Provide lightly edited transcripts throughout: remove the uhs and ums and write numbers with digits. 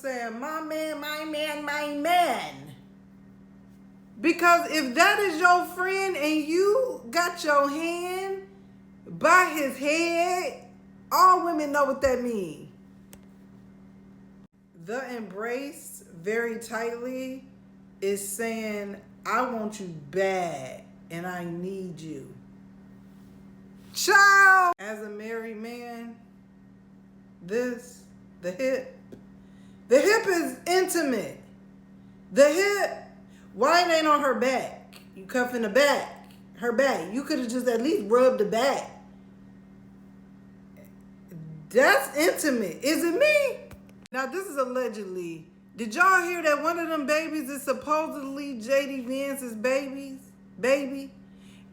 saying, my man, my man, my man. Because if that is your friend and you got your hand by his head, all women know what that means. The embrace very tightly is saying, I want you bad and I need you. Ciao! As a married man, the hip is intimate. The hip, why it ain't on her back? You cuffing the back, her back. You could have just at least rubbed the back. That's intimate. Is it me? Now this is allegedly. Did y'all hear that one of them babies is supposedly JD Vance's baby?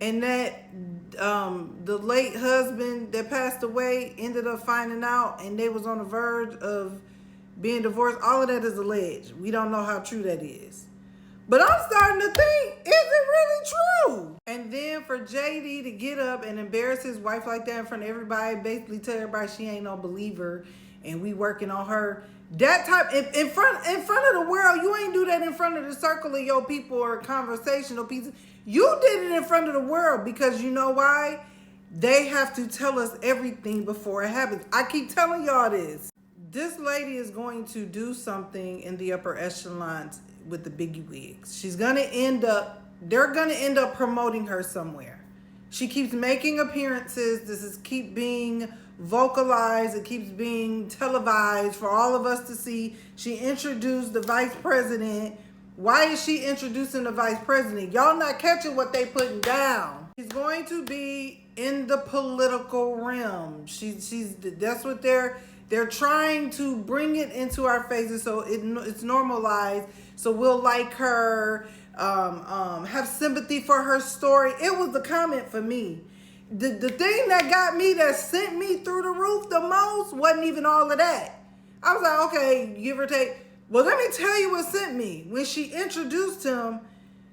And that the late husband that passed away ended up finding out and they was on the verge of being divorced. All of that is alleged. We don't know how true that is. But I'm starting to think, is it really true? And then for JD to get up and embarrass his wife like that in front of everybody, basically tell everybody she ain't no believer and we working on her. That type, in front of the world, you ain't do that in front of the circle of your people or conversational pieces. You did it in front of the world because you know why? They have to tell us everything before it happens. I keep telling y'all this. This lady is going to do something in the upper echelons with the biggie wigs. They're gonna end up promoting her somewhere. She keeps making appearances. This keep being vocalized. It keeps being televised for all of us to see. She introduced the vice president. Why is she introducing the vice president? Y'all not catching what they putting down. She's going to be in the political realm. That's what they're trying to bring it into our faces so it's normalized. So we'll like her, have sympathy for her story. It was the comment for me. The thing that got me, that sent me through the roof the most, wasn't even all of that. I was like, okay, give or take. Well, let me tell you what sent me. When she introduced him,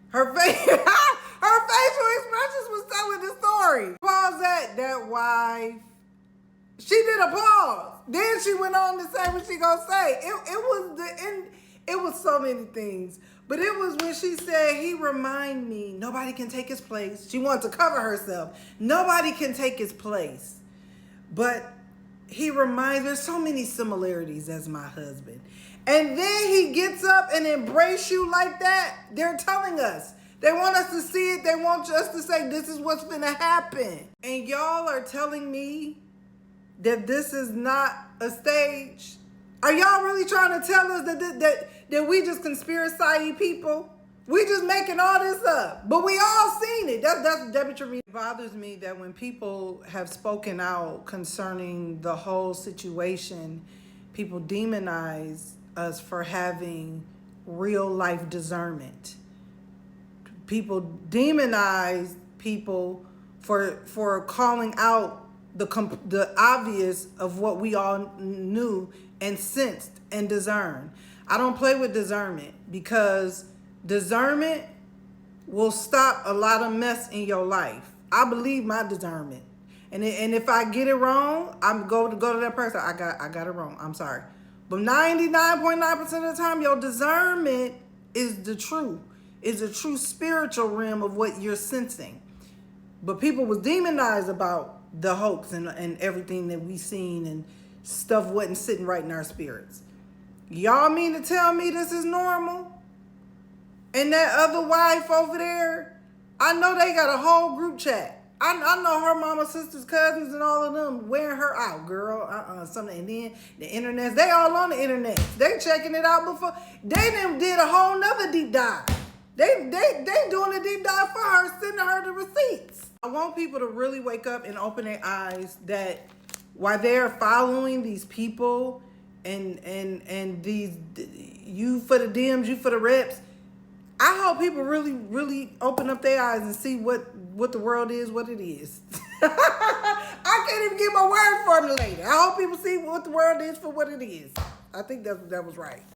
her facial expressions was telling the story. Pause that wife. She did a pause. Then she went on to say what she gonna say. It was so many things. But it was when she said, he remind me, nobody can take his place. She wanted to cover herself. Nobody can take his place. But he reminds, there's so many similarities as my husband. And then he gets up and embrace you like that. They're telling us. They want us to see it. They want us to say, this is what's gonna happen. And y'all are telling me that this is not a stage. Are y'all really trying to tell us that we just conspiracy people? We just making all this up. But we all seen it. That's Debbie. It bothers me that when people have spoken out concerning the whole situation, people demonize us for having real life discernment. People demonize people for calling out the obvious of what we all knew and sensed and discerned. I don't play with discernment because discernment will stop a lot of mess in your life. I believe my discernment. And if I get it wrong, I'm go to that person. I got it wrong. I'm sorry. But 99.9% of the time, your discernment is the true spiritual realm of what you're sensing. But people was demonized about the hoax and everything that we seen, and stuff wasn't sitting right in our spirits. Y'all mean to tell me this is normal? And that other wife over there, I know they got a whole group chat. I know her mama, sisters, cousins, and all of them wearing her out, girl. Something. And then the internet, they all on the internet. They checking it out before. They done did a whole nother deep dive. They doing a deep dive for her, sending her the receipts. I want people to really wake up and open their eyes that while they're following these people and these, you for the DMs, you for the reps, I hope people really, really open up their eyes and see what the world is, what it is. I can't even get my word formulated. I hope people see what the world is for what it is. I think that was right.